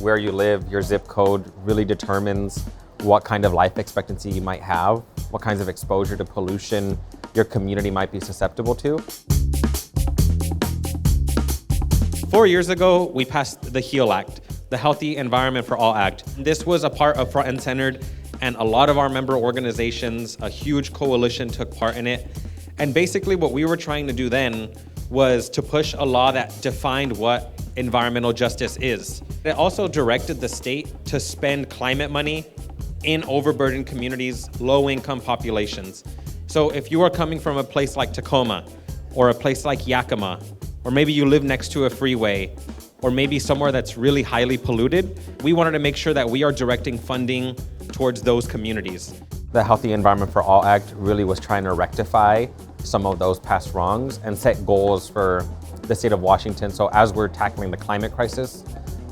where you live, your zip code really determines what kind of life expectancy you might have, what kinds of exposure to pollution your community might be susceptible to. 4 years ago, we passed the HEAL Act, the Healthy Environment for All Act. This was a part of Front and Centered, and a lot of our member organizations, a huge coalition took part in it. And basically what we were trying to do then was to push a law that defined what environmental justice is. It also directed the state to spend climate money in overburdened communities, low-income populations. So if you are coming from a place like Tacoma, or a place like Yakima, or maybe you live next to a freeway, or maybe somewhere that's really highly polluted, we wanted to make sure that we are directing funding towards those communities. The Healthy Environment for All Act really was trying to rectify some of those past wrongs and set goals for the state of Washington. So as we're tackling the climate crisis,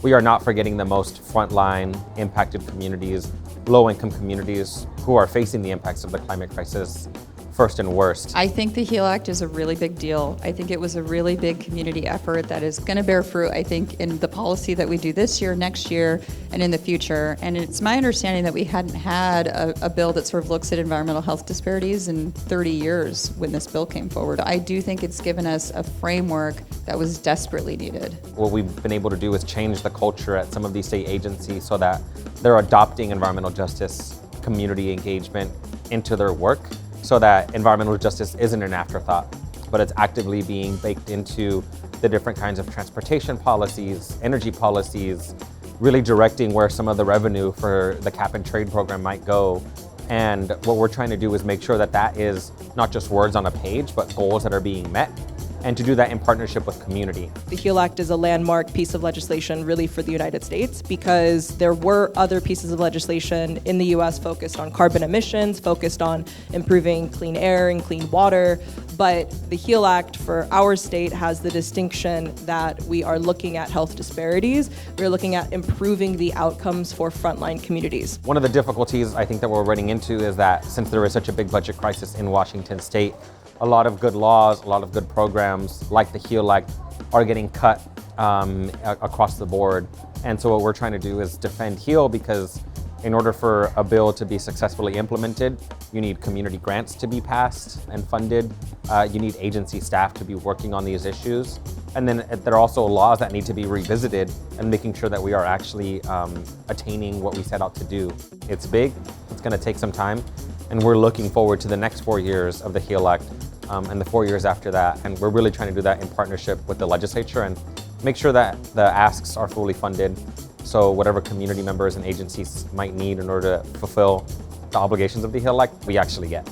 we are not forgetting the most frontline impacted communities, low-income communities who are facing the impacts of the climate crisis first and worst. I think the HEAL Act is a really big deal. I think it was a really big community effort that is going to bear fruit, I think, in the policy that we do this year, next year, and in the future. And it's my understanding that we hadn't had a bill that sort of looks at environmental health disparities in 30 years when this bill came forward. I do think it's given us a framework that was desperately needed. What we've been able to do is change the culture at some of these state agencies so that they're adopting environmental justice, community engagement into their work, so that environmental justice isn't an afterthought, but it's actively being baked into the different kinds of transportation policies, energy policies, really directing where some of the revenue for the cap and trade program might go. And what we're trying to do is make sure that that is not just words on a page, but goals that are being met, and to do that in partnership with community. The HEAL Act is a landmark piece of legislation really for the United States, because there were other pieces of legislation in the US focused on carbon emissions, focused on improving clean air and clean water. But the HEAL Act for our state has the distinction that we are looking at health disparities. We're looking at improving the outcomes for frontline communities. One of the difficulties I think that we're running into is that since there is such a big budget crisis in Washington state, a lot of good laws, a lot of good programs like the HEAL Act are getting cut across the board. And so what we're trying to do is defend HEAL, because in order for a bill to be successfully implemented, you need community grants to be passed and funded. You need agency staff to be working on these issues. And then there are also laws that need to be revisited and making sure that we are actually attaining what we set out to do. It's big, it's gonna take some time, and we're looking forward to the next 4 years of the HEAL Act and the 4 years after that. And we're really trying to do that in partnership with the legislature and make sure that the asks are fully funded. So whatever community members and agencies might need in order to fulfill the obligations of the HEAL Act, we actually get.